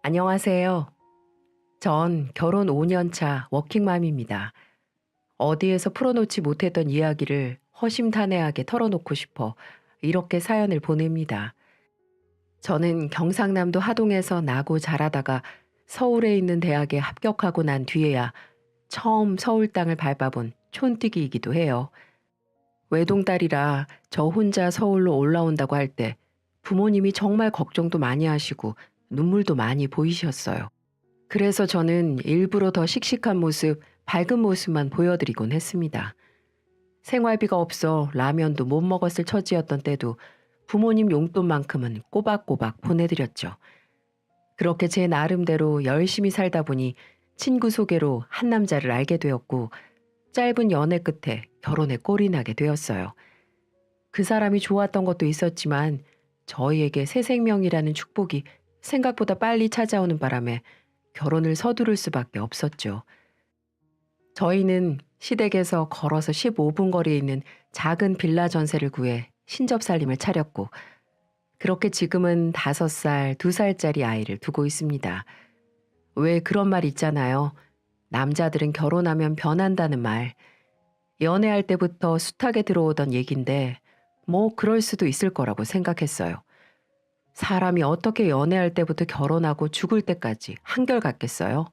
안녕하세요. 전 결혼 5년 차 워킹맘입니다. 어디에서 풀어놓지 못했던 이야기를 허심탄회하게 털어놓고 싶어 이렇게 사연을 보냅니다. 저는 경상남도 하동에서 나고 자라다가 서울에 있는 대학에 합격하고 난 뒤에야 처음 서울 땅을 밟아본 촌뜨기이기도 해요. 외동딸이라 저 혼자 서울로 올라온다고 할 때 부모님이 정말 걱정도 많이 하시고 눈물도 많이 보이셨어요. 그래서 저는 일부러 더 씩씩한 모습, 밝은 모습만 보여드리곤 했습니다. 생활비가 없어 라면도 못 먹었을 처지였던 때도 부모님 용돈만큼은 꼬박꼬박 보내드렸죠. 그렇게 제 나름대로 열심히 살다 보니 친구 소개로 한 남자를 알게 되었고 짧은 연애 끝에 결혼에 꼴이 나게 되었어요. 그 사람이 좋았던 것도 있었지만 저희에게 새 생명이라는 축복이 생각보다 빨리 찾아오는 바람에 결혼을 서두를 수밖에 없었죠. 저희는 시댁에서 걸어서 15분 거리에 있는 작은 빌라 전세를 구해 신접살림을 차렸고 그렇게 지금은 5살, 2살짜리 아이를 두고 있습니다. 왜 그런 말 있잖아요. 남자들은 결혼하면 변한다는 말. 연애할 때부터 숱하게 들어오던 얘긴데 뭐 그럴 수도 있을 거라고 생각했어요. 사람이 어떻게 연애할 때부터 결혼하고 죽을 때까지 한결같겠어요?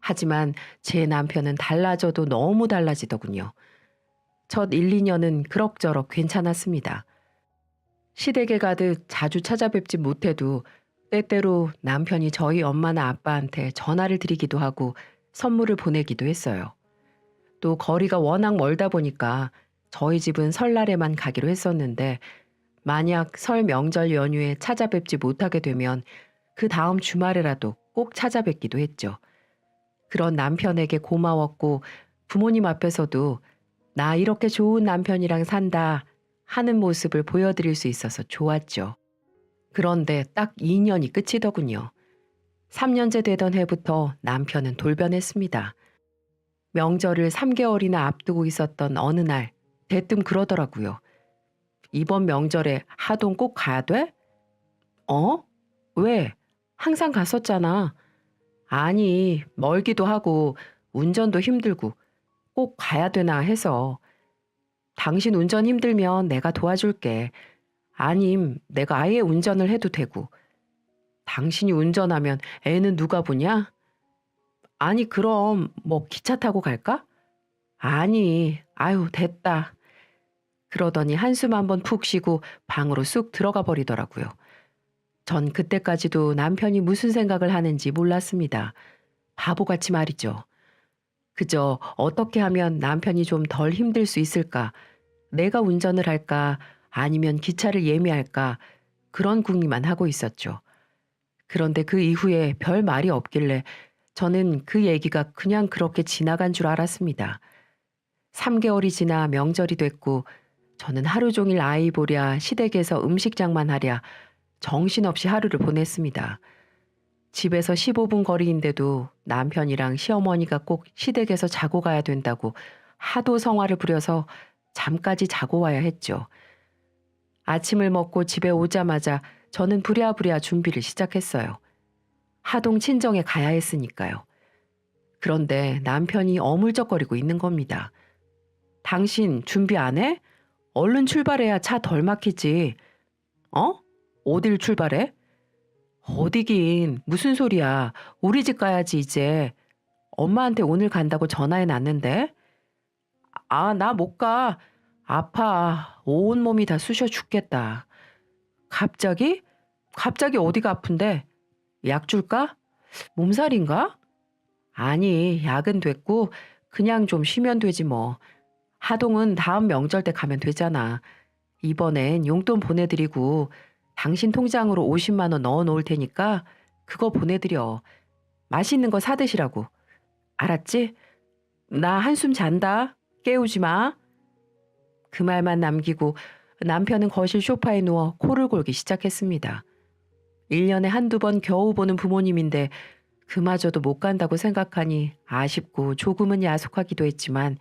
하지만 제 남편은 달라져도 너무 달라지더군요. 첫 1, 2년은 그럭저럭 괜찮았습니다. 시댁에 가듯 자주 찾아뵙지 못해도 때때로 남편이 저희 엄마나 아빠한테 전화를 드리기도 하고 선물을 보내기도 했어요. 또 거리가 워낙 멀다 보니까 저희 집은 설날에만 가기로 했었는데 만약 설 명절 연휴에 찾아뵙지 못하게 되면 그 다음 주말에라도 꼭 찾아뵙기도 했죠. 그런 남편에게 고마웠고 부모님 앞에서도 나 이렇게 좋은 남편이랑 산다 하는 모습을 보여드릴 수 있어서 좋았죠. 그런데 딱 2년이 끝이더군요. 3년째 되던 해부터 남편은 돌변했습니다. 명절을 3개월이나 앞두고 있었던 어느 날 대뜸 그러더라고요. 이번 명절에 하동 꼭 가야 돼? 어? 왜? 항상 갔었잖아. 아니, 멀기도 하고 운전도 힘들고 꼭 가야 되나 해서. 당신 운전 힘들면 내가 도와줄게. 아님, 내가 아예 운전을 해도 되고. 당신이 운전하면 애는 누가 보냐? 아니, 그럼 뭐 기차 타고 갈까? 아니, 아유, 됐다. 그러더니 한숨 한번 푹 쉬고 방으로 쑥 들어가 버리더라고요. 전 그때까지도 남편이 무슨 생각을 하는지 몰랐습니다. 바보같이 말이죠. 그저 어떻게 하면 남편이 좀 덜 힘들 수 있을까? 내가 운전을 할까? 아니면 기차를 예매할까? 그런 궁리만 하고 있었죠. 그런데 그 이후에 별 말이 없길래 저는 그 얘기가 그냥 그렇게 지나간 줄 알았습니다. 3개월이 지나 명절이 됐고 저는 하루 종일 아이 보랴 시댁에서 음식장만 하랴 정신없이 하루를 보냈습니다. 집에서 15분 거리인데도 남편이랑 시어머니가 꼭 시댁에서 자고 가야 된다고 하도 성화를 부려서 잠까지 자고 와야 했죠. 아침을 먹고 집에 오자마자 저는 부랴부랴 준비를 시작했어요. 하동 친정에 가야 했으니까요. 그런데 남편이 어물쩍거리고 있는 겁니다. 당신 준비 안 해? 얼른 출발해야 차 덜 막히지. 어? 어딜 출발해? 어디긴 무슨 소리야. 우리 집 가야지 이제. 엄마한테 오늘 간다고 전화해 놨는데. 아, 나 못 가. 아파. 온몸이 다 쑤셔 죽겠다. 갑자기? 갑자기 어디가 아픈데? 약 줄까? 몸살인가? 아니, 약은 됐고 그냥 좀 쉬면 되지 뭐. 하동은 다음 명절 때 가면 되잖아. 이번엔 용돈 보내드리고 당신 통장으로 50만 원 넣어 놓을 테니까 그거 보내드려. 맛있는 거 사드시라고. 알았지? 나 한숨 잔다. 깨우지 마. 그 말만 남기고 남편은 거실 소파에 누워 코를 골기 시작했습니다. 1년에 한두 번 겨우 보는 부모님인데 그마저도 못 간다고 생각하니 아쉽고 조금은 야속하기도 했지만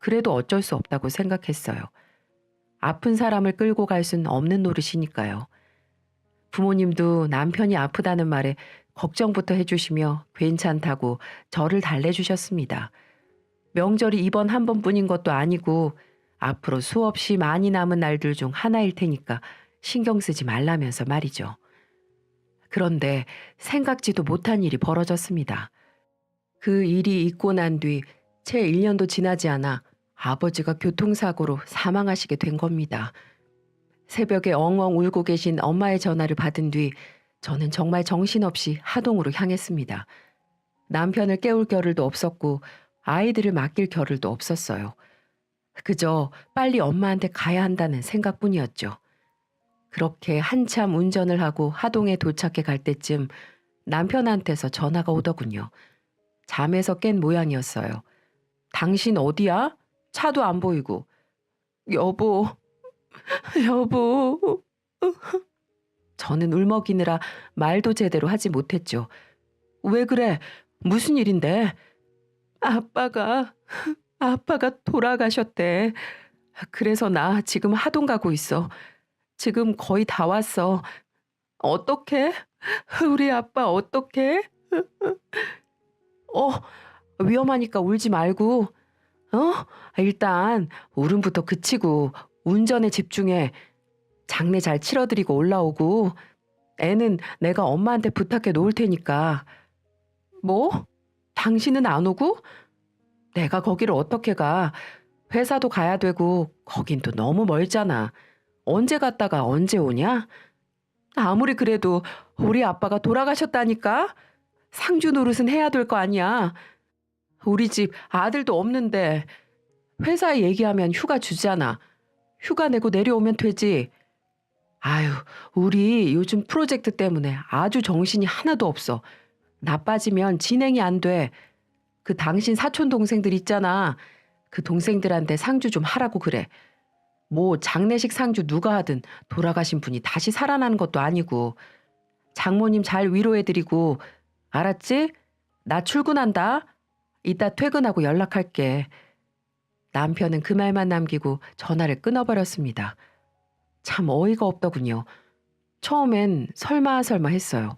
그래도 어쩔 수 없다고 생각했어요. 아픈 사람을 끌고 갈 순 없는 노릇이니까요. 부모님도 남편이 아프다는 말에 걱정부터 해주시며 괜찮다고 저를 달래주셨습니다. 명절이 이번 한 번뿐인 것도 아니고 앞으로 수없이 많이 남은 날들 중 하나일 테니까 신경 쓰지 말라면서 말이죠. 그런데 생각지도 못한 일이 벌어졌습니다. 그 일이 있고 난 뒤 채 1년도 지나지 않아 아버지가 교통사고로 사망하시게 된 겁니다. 새벽에 엉엉 울고 계신 엄마의 전화를 받은 뒤 저는 정말 정신없이 하동으로 향했습니다. 남편을 깨울 겨를도 없었고 아이들을 맡길 겨를도 없었어요. 그저 빨리 엄마한테 가야 한다는 생각뿐이었죠. 그렇게 한참 운전을 하고 하동에 도착해 갈 때쯤 남편한테서 전화가 오더군요. 잠에서 깬 모양이었어요. 당신 어디야? 차도 안 보이고. 여보, 여보. 저는 울먹이느라 말도 제대로 하지 못했죠. 왜 그래? 무슨 일인데? 아빠가 돌아가셨대. 그래서 나 지금 하동 가고 있어. 지금 거의 다 왔어. 어떡해? 우리 아빠 어떡해? 어, 위험하니까 울지 말고, 어? 일단 울음부터 그치고 운전에 집중해. 장례 잘 치러드리고 올라오고, 애는 내가 엄마한테 부탁해 놓을 테니까. 뭐? 당신은 안 오고? 내가 거기를 어떻게 가? 회사도 가야 되고, 거긴 또 너무 멀잖아. 언제 갔다가 언제 오냐? 아무리 그래도 우리 아빠가 돌아가셨다니까? 상주 노릇은 해야 될 거 아니야. 우리 집 아들도 없는데 회사에 얘기하면 휴가 주잖아. 휴가 내고 내려오면 되지. 아유, 우리 요즘 프로젝트 때문에 아주 정신이 하나도 없어. 나빠지면 진행이 안 돼. 그 당신 사촌 동생들 있잖아. 그 동생들한테 상주 좀 하라고 그래. 뭐 장례식 상주 누가 하든 돌아가신 분이 다시 살아나는 것도 아니고. 장모님 잘 위로해드리고, 알았지? 나 출근한다. 이따 퇴근하고 연락할게. 남편은 그 말만 남기고 전화를 끊어버렸습니다. 참 어이가 없더군요. 처음엔 설마 했어요.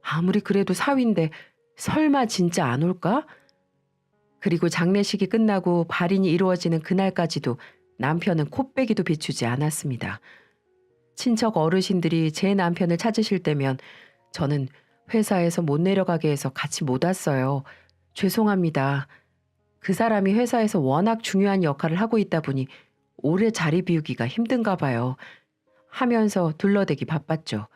아무리 그래도 사위인데 설마 진짜 안 올까? 그리고 장례식이 끝나고 발인이 이루어지는 그날까지도 남편은 코빼기도 비추지 않았습니다. 친척 어르신들이 제 남편을 찾으실 때면 저는 회사에서 못 내려가게 해서 같이 못 왔어요. 죄송합니다. 그 사람이 회사에서 워낙 중요한 역할을 하고 있다 보니 오래 자리 비우기가 힘든가 봐요. 하면서 둘러대기 바빴죠.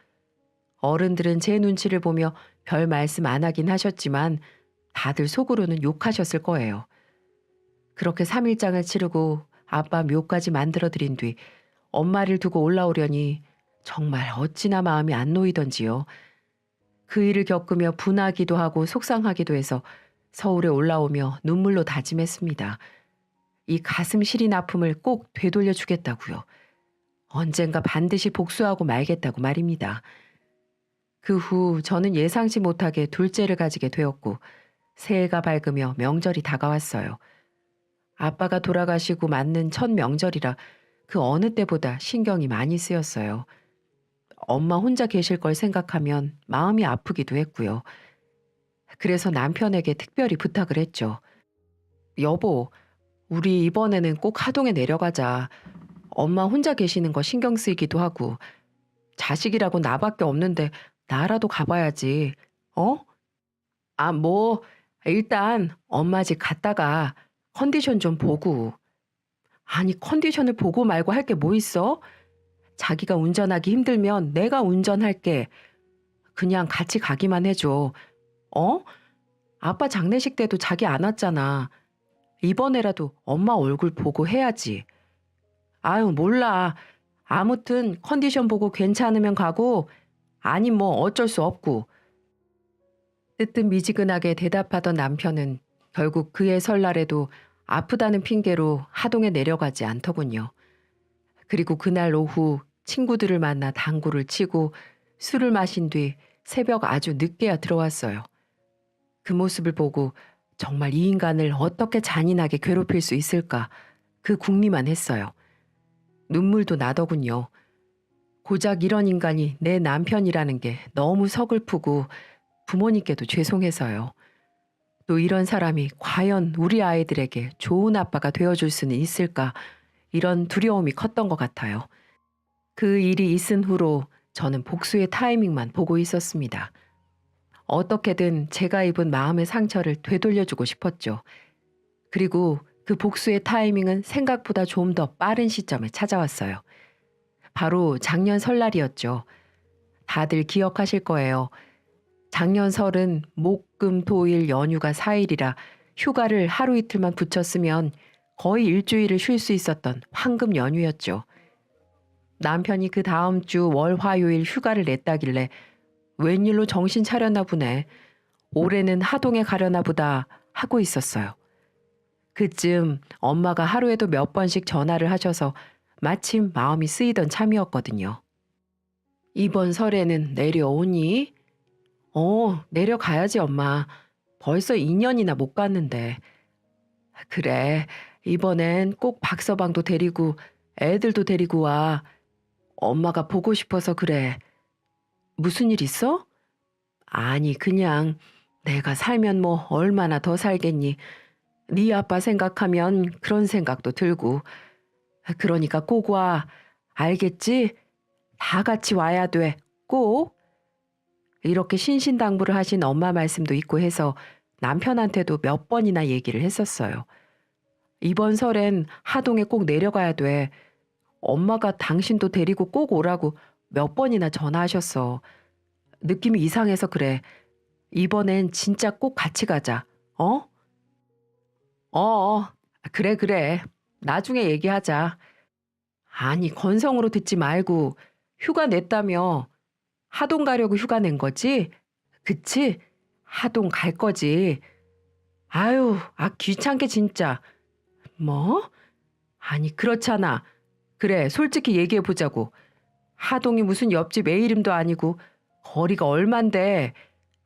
어른들은 제 눈치를 보며 별 말씀 안 하긴 하셨지만 다들 속으로는 욕하셨을 거예요. 그렇게 3일장을 치르고 아빠 묘까지 만들어드린 뒤 엄마를 두고 올라오려니 정말 어찌나 마음이 안 놓이던지요. 그 일을 겪으며 분하기도 하고 속상하기도 해서 서울에 올라오며 눈물로 다짐했습니다. 이 가슴 시린 아픔을 꼭 되돌려 주겠다고요. 언젠가 반드시 복수하고 말겠다고 말입니다. 그 후 저는 예상치 못하게 둘째를 가지게 되었고 새해가 밝으며 명절이 다가왔어요. 아빠가 돌아가시고 맞는 첫 명절이라 그 어느 때보다 신경이 많이 쓰였어요. 엄마 혼자 계실 걸 생각하면 마음이 아프기도 했고요. 그래서 남편에게 특별히 부탁을 했죠. 여보, 우리 이번에는 꼭 하동에 내려가자. 엄마 혼자 계시는 거 신경 쓰이기도 하고 자식이라고 나밖에 없는데 나라도 가봐야지. 어? 아, 뭐 일단 엄마 집 갔다가 컨디션 좀 보고. 아니 컨디션을 보고 말고 할 게 뭐 있어? 자기가 운전하기 힘들면 내가 운전할게. 그냥 같이 가기만 해줘. 어? 아빠 장례식 때도 자기 안 왔잖아. 이번에라도 엄마 얼굴 보고 해야지. 아유 몰라. 아무튼 컨디션 보고 괜찮으면 가고 아님 뭐 어쩔 수 없고. 뜨뜻미지근하게 대답하던 남편은 결국 그의 설날에도 아프다는 핑계로 하동에 내려가지 않더군요. 그리고 그날 오후 친구들을 만나 당구를 치고 술을 마신 뒤 새벽 아주 늦게야 들어왔어요. 그 모습을 보고 정말 이 인간을 어떻게 잔인하게 괴롭힐 수 있을까 그 궁리만 했어요. 눈물도 나더군요. 고작 이런 인간이 내 남편이라는 게 너무 서글프고 부모님께도 죄송해서요. 또 이런 사람이 과연 우리 아이들에게 좋은 아빠가 되어줄 수는 있을까, 이런 두려움이 컸던 것 같아요. 그 일이 있은 후로 저는 복수의 타이밍만 보고 있었습니다. 어떻게든 제가 입은 마음의 상처를 되돌려주고 싶었죠. 그리고 그 복수의 타이밍은 생각보다 좀 더 빠른 시점에 찾아왔어요. 바로 작년 설날이었죠. 다들 기억하실 거예요. 작년 설은 목, 금, 토, 일 연휴가 4일이라 휴가를 하루 이틀만 붙였으면 거의 일주일을 쉴 수 있었던 황금 연휴였죠. 남편이 그 다음 주 월, 화요일 휴가를 냈다길래 웬일로 정신 차렸나 보네. 올해는 하동에 가려나 보다 하고 있었어요. 그쯤 엄마가 하루에도 몇 번씩 전화를 하셔서 마침 마음이 쓰이던 참이었거든요. 이번 설에는 내려오니? 내려가야지 엄마. 벌써 2년이나 못 갔는데. 그래, 이번엔 꼭 박서방도 데리고 애들도 데리고 와. 엄마가 보고 싶어서 그래. 무슨 일 있어? 아니, 그냥 내가 살면 뭐 얼마나 더 살겠니? 네 아빠 생각하면 그런 생각도 들고. 그러니까 꼭 와. 알겠지? 다 같이 와야 돼. 꼭. 이렇게 신신당부를 하신 엄마 말씀도 있고 해서 남편한테도 몇 번이나 얘기를 했었어요. 이번 설엔 하동에 꼭 내려가야 돼. 엄마가 당신도 데리고 꼭 오라고 몇 번이나 전화하셨어. 느낌이 이상해서 그래. 이번엔 진짜 꼭 같이 가자. 어? 그래, 그래. 나중에 얘기하자. 아니, 건성으로 듣지 말고 휴가 냈다며. 하동 가려고 휴가 낸 거지? 그치? 하동 갈 거지. 아유, 귀찮게 진짜. 뭐? 아니, 그렇잖아. 그래, 솔직히 얘기해 보자고. 하동이 무슨 옆집 애 이름도 아니고 거리가 얼만데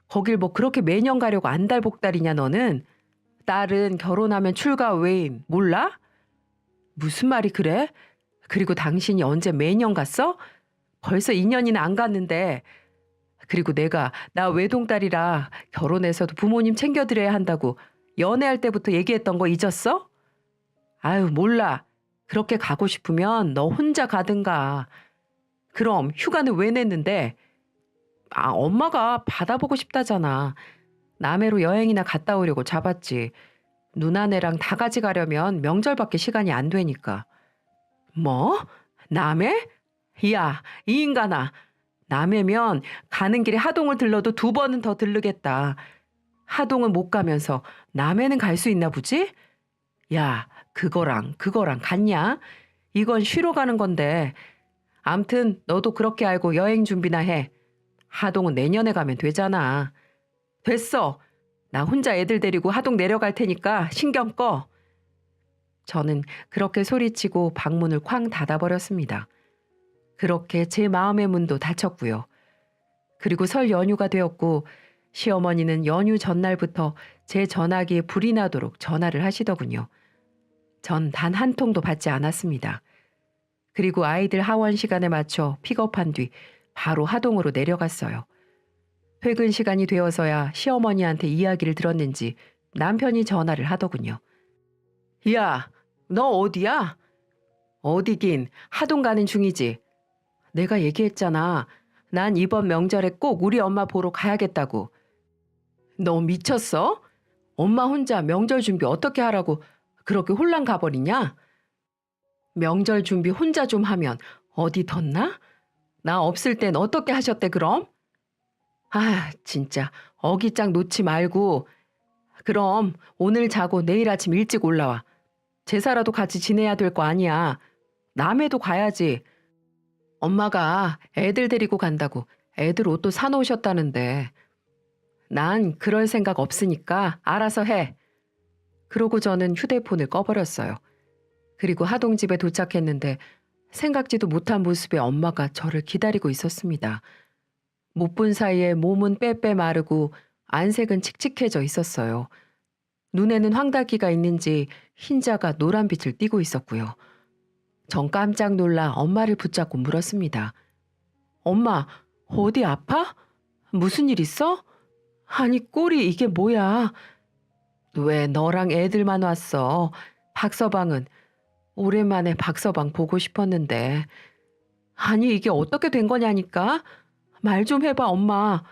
거길 뭐 그렇게 매년 가려고 안달복달이냐 너는? 딸은 결혼하면 출가 외임 몰라? 무슨 말이 그래? 그리고 당신이 언제 매년 갔어? 벌써 2년이나 안 갔는데. 그리고 내가 나 외동딸이라 결혼해서도 부모님 챙겨드려야 한다고 연애할 때부터 얘기했던 거 잊었어? 아유, 몰라. 그렇게 가고 싶으면 너 혼자 가든가. 그럼 휴가는 왜 냈는데? 엄마가 받아보고 싶다잖아. 남해로 여행이나 갔다 오려고 잡았지. 누나네랑 다 같이 가려면 명절밖에 시간이 안 되니까. 뭐? 남해? 야, 이 인간아. 남해면 가는 길에 하동을 들러도 2번은 더 들르겠다. 하동은 못 가면서 남해는 갈 수 있나 보지? 야, 그거랑 같냐? 이건 쉬러 가는 건데. 암튼 너도 그렇게 알고 여행 준비나 해. 하동은 내년에 가면 되잖아. 됐어. 나 혼자 애들 데리고 하동 내려갈 테니까 신경 꺼. 저는 그렇게 소리치고 방문을 쾅 닫아버렸습니다. 그렇게 제 마음의 문도 닫혔고요. 그리고 설 연휴가 되었고 시어머니는 연휴 전날부터 제 전화기에 불이 나도록 전화를 하시더군요. 전 단 한 통도 받지 않았습니다. 그리고 아이들 하원 시간에 맞춰 픽업한 뒤 바로 하동으로 내려갔어요. 퇴근 시간이 되어서야 시어머니한테 이야기를 들었는지 남편이 전화를 하더군요. 야, 너 어디야? 어디긴 하동 가는 중이지. 내가 얘기했잖아. 난 이번 명절에 꼭 우리 엄마 보러 가야겠다고. 너 미쳤어? 엄마 혼자 명절 준비 어떻게 하라고 그렇게 홀랑 가버리냐? 명절 준비 혼자 좀 하면 어디 덧나? 나 없을 땐 어떻게 하셨대 그럼? 진짜 어깃장 놓지 말고. 그럼 오늘 자고 내일 아침 일찍 올라와. 제사라도 같이 지내야 될 거 아니야. 남해도 가야지. 엄마가 애들 데리고 간다고 애들 옷도 사놓으셨다는데. 난 그럴 생각 없으니까 알아서 해. 그러고 저는 휴대폰을 꺼버렸어요. 그리고 하동집에 도착했는데 생각지도 못한 모습의 엄마가 저를 기다리고 있었습니다. 못 본 사이에 몸은 빼빼 마르고 안색은 칙칙해져 있었어요. 눈에는 황달기가 있는지 흰자가 노란빛을 띠고 있었고요. 전 깜짝 놀라 엄마를 붙잡고 물었습니다. 엄마, 어디 아파? 무슨 일 있어? 아니, 꼴이 이게 뭐야? 왜 너랑 애들만 왔어? 박서방은 오랜만에 박서방 보고 싶었는데. 아니, 이게 어떻게 된 거냐니까? 말 좀 해봐, 엄마.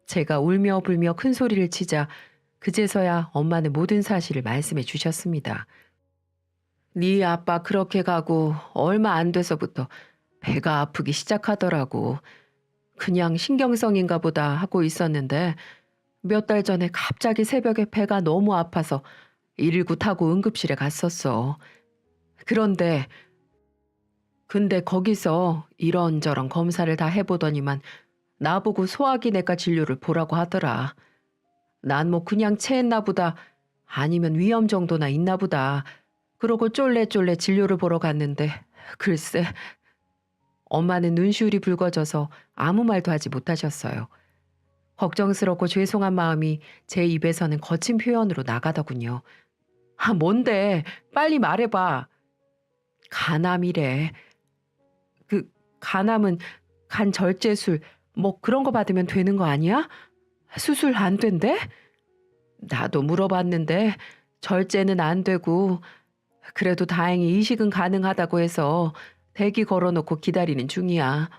제가 울며 불며 큰 소리를 치자 그제서야 엄마는 모든 사실을 말씀해 주셨습니다. 네 아빠 그렇게 가고 얼마 안 돼서부터 배가 아프기 시작하더라고. 그냥 신경성인가 보다 하고 있었는데 몇 달 전에 갑자기 새벽에 배가 너무 아파서 119 타고 응급실에 갔었어. 그런데 근데 거기서 이런저런 검사를 다 해보더니만 나보고 소화기내과 진료를 보라고 하더라. 난 뭐 그냥 체했나 보다 아니면 위험 정도나 있나 보다. 그러고 쫄래쫄래 진료를 보러 갔는데 글쎄 엄마는 눈시울이 붉어져서 아무 말도 하지 못하셨어요. 걱정스럽고 죄송한 마음이 제 입에서는 거친 표현으로 나가더군요. 아, 뭔데? 빨리 말해봐. 간암이래. 그 간암은 간 절제술 뭐 그런 거 받으면 되는 거 아니야? 수술 안 된대? 나도 물어봤는데 절제는 안 되고 그래도 다행히 이식은 가능하다고 해서 대기 걸어놓고 기다리는 중이야.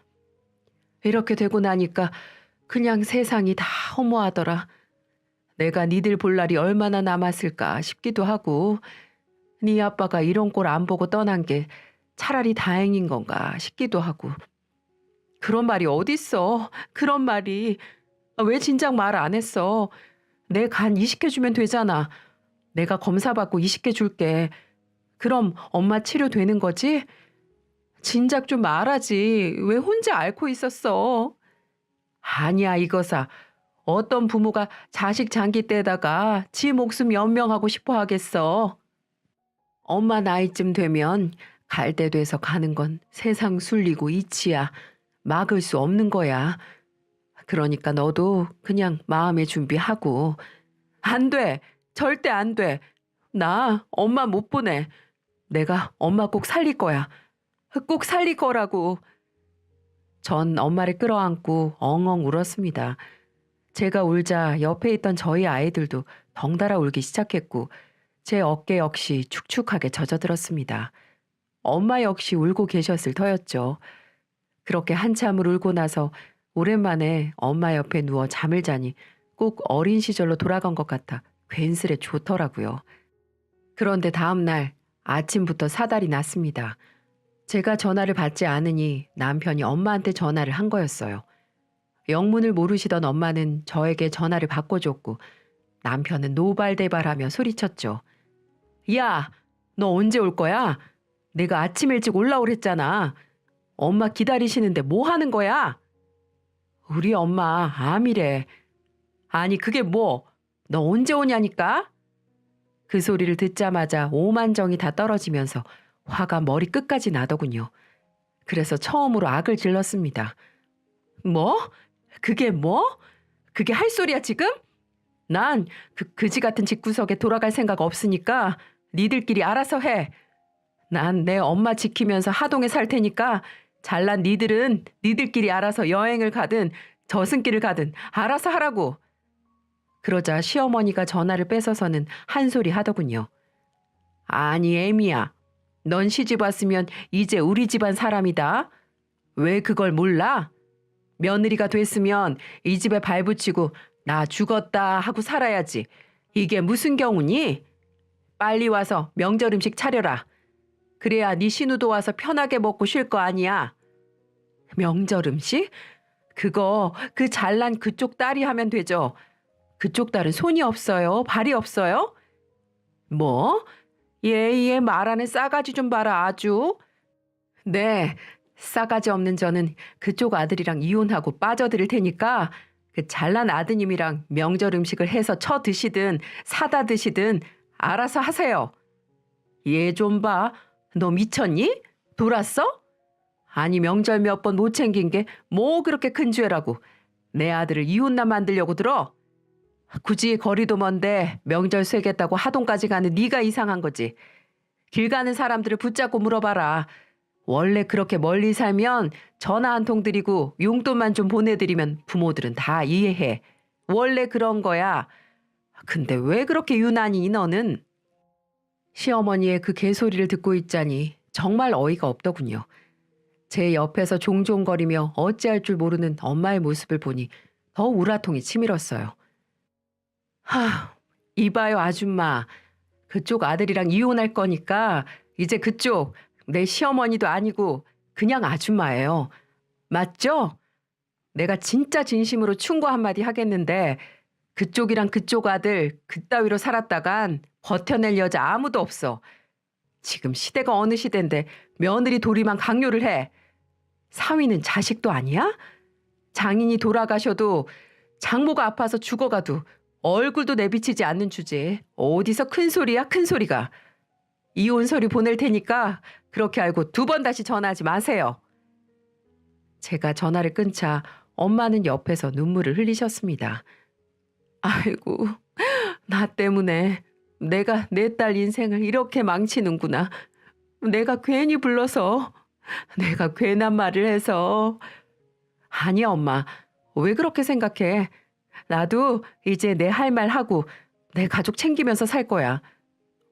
이렇게 되고 나니까 그냥 세상이 다 허무하더라. 내가 니들 볼 날이 얼마나 남았을까 싶기도 하고 네 아빠가 이런 꼴 안 보고 떠난 게 차라리 다행인 건가 싶기도 하고. 그런 말이 어딨어. 그런 말이. 왜 진작 말 안 했어. 내 간 이식해주면 되잖아. 내가 검사받고 이식해줄게. 그럼 엄마 치료되는 거지? 진작 좀 말하지. 왜 혼자 앓고 있었어? 아니야, 이거사. 어떤 부모가 자식 장기 때다가 지 목숨 연명하고 싶어 하겠어. 엄마 나이쯤 되면 갈 때 돼서 가는 건 세상 술리고 이치야. 막을 수 없는 거야. 그러니까 너도 그냥 마음의 준비하고. 안 돼. 절대 안 돼. 나 엄마 못 보내. 내가 엄마 꼭 살릴 거야. 꼭 살릴 거라고. 전 엄마를 끌어안고 엉엉 울었습니다. 제가 울자 옆에 있던 저희 아이들도 덩달아 울기 시작했고 제 어깨 역시 축축하게 젖어들었습니다. 엄마 역시 울고 계셨을 터였죠. 그렇게 한참을 울고 나서 오랜만에 엄마 옆에 누워 잠을 자니 꼭 어린 시절로 돌아간 것 같아 괜스레 좋더라고요. 그런데 다음 날 아침부터 사달이 났습니다. 제가 전화를 받지 않으니 남편이 엄마한테 전화를 한 거였어요. 영문을 모르시던 엄마는 저에게 전화를 바꿔줬고 남편은 노발대발하며 소리쳤죠. 야, 너 언제 올 거야? 내가 아침 일찍 올라오랬잖아. 엄마 기다리시는데 뭐 하는 거야? 우리 엄마 암이래. 아니 그게 뭐? 너 언제 오냐니까? 그 소리를 듣자마자 오만정이 다 떨어지면서 화가 머리 끝까지 나더군요. 그래서 처음으로 악을 질렀습니다. 뭐? 그게 뭐? 그게 할 소리야 지금? 난 그지 같은 집구석에 돌아갈 생각 없으니까 니들끼리 알아서 해. 난 내 엄마 지키면서 하동에 살 테니까 잘난 니들은 니들끼리 알아서 여행을 가든 저승길을 가든 알아서 하라고. 그러자 시어머니가 전화를 뺏어서는 한 소리 하더군요. 아니 애미야. 넌 시집 왔으면 이제 우리 집안 사람이다. 왜 그걸 몰라? 며느리가 됐으면 이 집에 발붙이고 나 죽었다 하고 살아야지. 이게 무슨 경우니? 빨리 와서 명절 음식 차려라. 그래야 네 신우도 와서 편하게 먹고 쉴 거 아니야. 명절 음식? 그거 그 잘난 그쪽 딸이 하면 되죠. 그쪽 딸은 손이 없어요? 발이 없어요? 뭐? 얘 말하는 싸가지 좀 봐라 아주. 네, 싸가지 없는 저는 그쪽 아들이랑 이혼하고 빠져들일 테니까 그 잘난 아드님이랑 명절 음식을 해서 쳐 드시든 사다 드시든 알아서 하세요. 얘 좀 봐. 너 미쳤니? 돌았어? 아니 명절 몇 번 못 챙긴 게 뭐 그렇게 큰 죄라고. 내 아들을 이혼남 만들려고 들어? 굳이 거리도 먼데 명절 쇠겠다고 하동까지 가는 네가 이상한 거지. 길 가는 사람들을 붙잡고 물어봐라. 원래 그렇게 멀리 살면 전화 한 통 드리고 용돈만 좀 보내드리면 부모들은 다 이해해. 원래 그런 거야. 근데 왜 그렇게 유난히 너는? 시어머니의 그 개소리를 듣고 있자니 정말 어이가 없더군요. 제 옆에서 종종거리며 어찌할 줄 모르는 엄마의 모습을 보니 더 우라통이 치밀었어요. 이봐요 아줌마. 그쪽 아들이랑 이혼할 거니까 이제 그쪽 내 시어머니도 아니고 그냥 아줌마예요. 맞죠? 내가 진짜 진심으로 충고 한마디 하겠는데 그쪽이랑 그쪽 아들 그따위로 살았다간 버텨낼 여자 아무도 없어. 지금 시대가 어느 시대인데 며느리 도리만 강요를 해. 사위는 자식도 아니야? 장인이 돌아가셔도 장모가 아파서 죽어가도 얼굴도 내비치지 않는 주제에 어디서 큰 소리야 큰 소리가. 이혼 서류 보낼 테니까 그렇게 알고 두 번 다시 전화하지 마세요. 제가 전화를 끊자 엄마는 옆에서 눈물을 흘리셨습니다. 아이고, 나 때문에 내가 내 딸 인생을 이렇게 망치는구나. 내가 괜히 불러서, 내가 괜한 말을 해서. 아니야, 엄마. 왜 그렇게 생각해? 나도 이제 내 할 말 하고 내 가족 챙기면서 살 거야.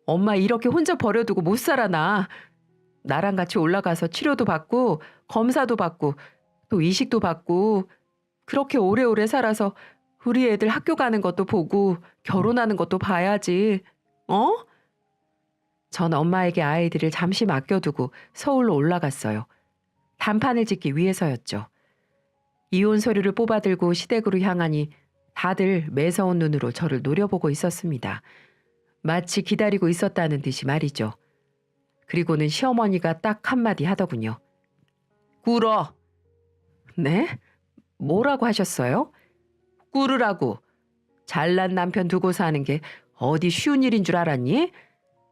엄마 이렇게 혼자 버려두고 못 살아, 나. 나랑 같이 올라가서 치료도 받고 검사도 받고 또 이식도 받고 그렇게 오래오래 살아서 우리 애들 학교 가는 것도 보고 결혼하는 것도 봐야지. 어? 전 엄마에게 아이들을 잠시 맡겨두고 서울로 올라갔어요. 단판을 짓기 위해서였죠. 이혼 서류를 뽑아들고 시댁으로 향하니 다들 매서운 눈으로 저를 노려보고 있었습니다. 마치 기다리고 있었다는 듯이 말이죠. 그리고는 시어머니가 딱 한마디 하더군요. 꿇어. 네? 뭐라고 하셨어요? 꿇으라고. 잘난 남편 두고 사는 게 어디 쉬운 일인 줄 알았니?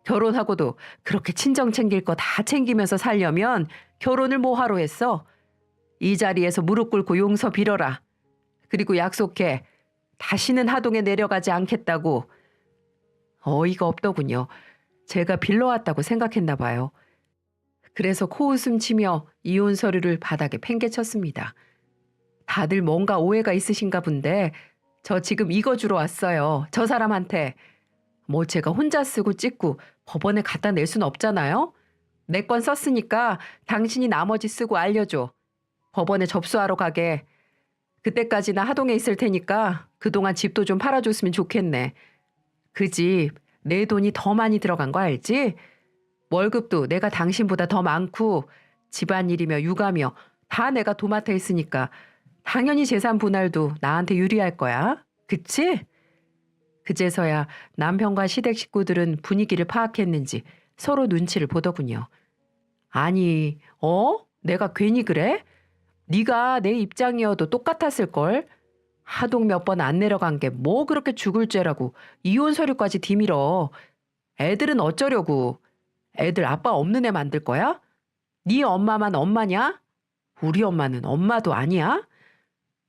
결혼하고도 그렇게 친정 챙길 거 다 챙기면서 살려면 결혼을 뭐하러 했어? 이 자리에서 무릎 꿇고 용서 빌어라. 그리고 약속해. 다시는 하동에 내려가지 않겠다고. 어이가 없더군요. 제가 빌러왔다고 생각했나 봐요. 그래서 코웃음 치며 이혼 서류를 바닥에 팽개쳤습니다. 다들 뭔가 오해가 있으신가 본데 저 지금 이거 주러 왔어요. 저 사람한테. 뭐 제가 혼자 쓰고 찍고 법원에 갖다 낼 순 없잖아요. 내 건 썼으니까 당신이 나머지 쓰고 알려줘. 법원에 접수하러 가게. 그때까지 나 하동에 있을 테니까 그동안 집도 좀 팔아줬으면 좋겠네. 그 집 내 돈이 더 많이 들어간 거 알지? 월급도 내가 당신보다 더 많고 집안일이며 육아며 다 내가 도맡아 있으니까 당연히 재산 분할도 나한테 유리할 거야. 그치? 그제서야 남편과 시댁 식구들은 분위기를 파악했는지 서로 눈치를 보더군요. 아니, 내가 괜히 그래? 네가 내 입장이어도 똑같았을걸? 하동 몇 번 안 내려간 게 뭐 그렇게 죽을 죄라고 이혼 서류까지 뒤밀어. 애들은 어쩌려고. 애들 아빠 없는 애 만들 거야? 네 엄마만 엄마냐? 우리 엄마는 엄마도 아니야?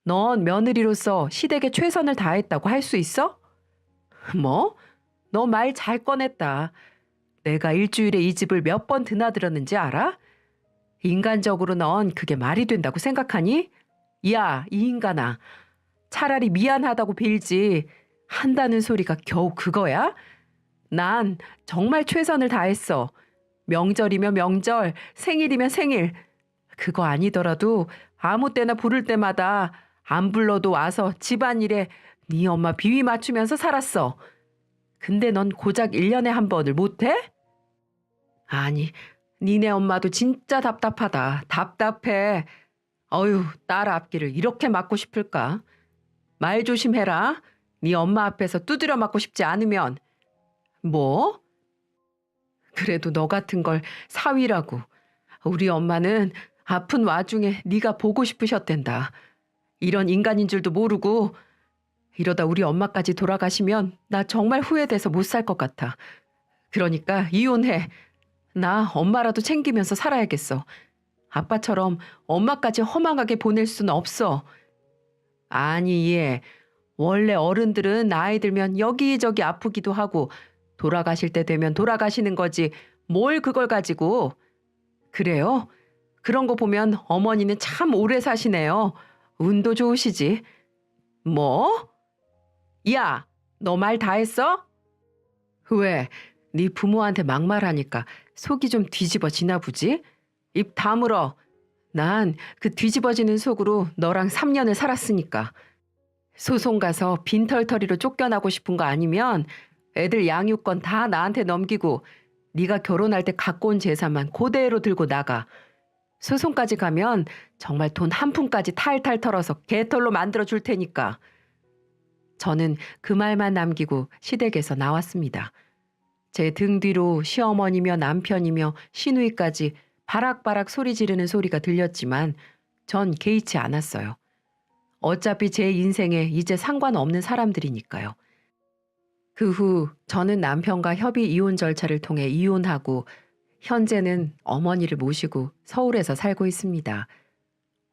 넌 며느리로서 시댁에 최선을 다했다고 할 수 있어? 뭐? 너 말 잘 꺼냈다. 내가 일주일에 이 집을 몇 번 드나들었는지 알아? 인간적으로 넌 그게 말이 된다고 생각하니? 야, 이 인간아. 차라리 미안하다고 빌지. 한다는 소리가 겨우 그거야? 난 정말 최선을 다했어. 명절이면 명절, 생일이면 생일. 그거 아니더라도 아무 때나 부를 때마다 안 불러도 와서 집안일에 네 엄마 비위 맞추면서 살았어. 근데 넌 고작 1년에 한 번을 못해? 아니, 니네 엄마도 진짜 답답하다. 답답해. 어휴, 딸 앞길을 이렇게 막고 싶을까? 말 조심해라. 네 엄마 앞에서 두드려 맞고 싶지 않으면. 뭐? 그래도 너 같은 걸 사위라고. 우리 엄마는 아픈 와중에 네가 보고 싶으셨댄다. 이런 인간인 줄도 모르고. 이러다 우리 엄마까지 돌아가시면 나 정말 후회돼서 못 살 것 같아. 그러니까 이혼해. 나 엄마라도 챙기면서 살아야겠어. 아빠처럼 엄마까지 허망하게 보낼 수는 없어. 아니, 얘. 원래 어른들은 나이 들면 여기저기 아프기도 하고 돌아가실 때 되면 돌아가시는 거지. 뭘 그걸 가지고. 그래요? 그런 거 보면 어머니는 참 오래 사시네요. 운도 좋으시지. 뭐? 야, 너 말 다 했어? 왜? 네 부모한테 막말하니까 속이 좀 뒤집어지나 보지? 입 다물어. 난 그 뒤집어지는 속으로 너랑 3년을 살았으니까. 소송 가서 빈털터리로 쫓겨나고 싶은 거 아니면 애들 양육권 다 나한테 넘기고 네가 결혼할 때 갖고 온 재산만 그대로 들고 나가. 소송까지 가면 정말 돈 한 푼까지 탈탈 털어서 개털로 만들어 줄 테니까. 저는 그 말만 남기고 시댁에서 나왔습니다. 제 등 뒤로 시어머니며 남편이며 시누이까지 바락바락 소리 지르는 소리가 들렸지만 전 개의치 않았어요. 어차피 제 인생에 이제 상관없는 사람들이니까요. 그 후 저는 남편과 협의 이혼 절차를 통해 이혼하고 현재는 어머니를 모시고 서울에서 살고 있습니다.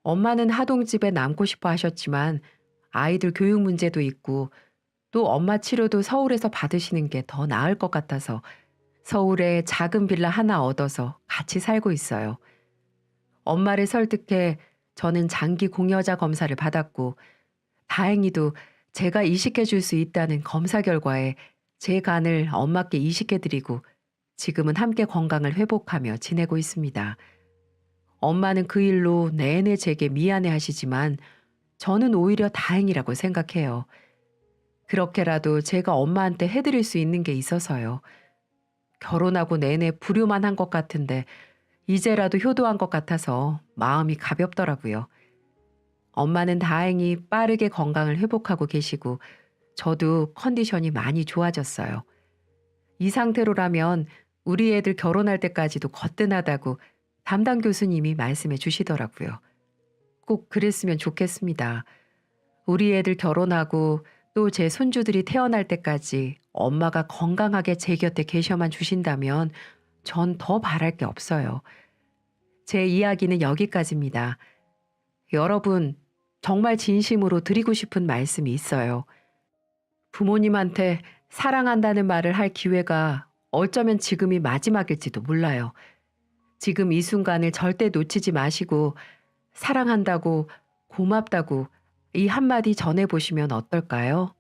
엄마는 하동집에 남고 싶어 하셨지만 아이들 교육 문제도 있고 또 엄마 치료도 서울에서 받으시는 게 더 나을 것 같아서 서울에 작은 빌라 하나 얻어서 같이 살고 있어요. 엄마를 설득해 저는 장기 공여자 검사를 받았고 다행히도 제가 이식해 줄 수 있다는 검사 결과에 제 간을 엄마께 이식해 드리고 지금은 함께 건강을 회복하며 지내고 있습니다. 엄마는 그 일로 내내 제게 미안해 하시지만 저는 오히려 다행이라고 생각해요. 그렇게라도 제가 엄마한테 해드릴 수 있는 게 있어서요. 결혼하고 내내 불효만 한 것 같은데 이제라도 효도한 것 같아서 마음이 가볍더라고요. 엄마는 다행히 빠르게 건강을 회복하고 계시고 저도 컨디션이 많이 좋아졌어요. 이 상태로라면 우리 애들 결혼할 때까지도 거뜬하다고 담당 교수님이 말씀해 주시더라고요. 꼭 그랬으면 좋겠습니다. 우리 애들 결혼하고 또 제 손주들이 태어날 때까지 엄마가 건강하게 제 곁에 계셔만 주신다면 전 더 바랄 게 없어요. 제 이야기는 여기까지입니다. 여러분, 정말 진심으로 드리고 싶은 말씀이 있어요. 부모님한테 사랑한다는 말을 할 기회가 어쩌면 지금이 마지막일지도 몰라요. 지금 이 순간을 절대 놓치지 마시고 사랑한다고 고맙다고 이 한마디 전해보시면 어떨까요?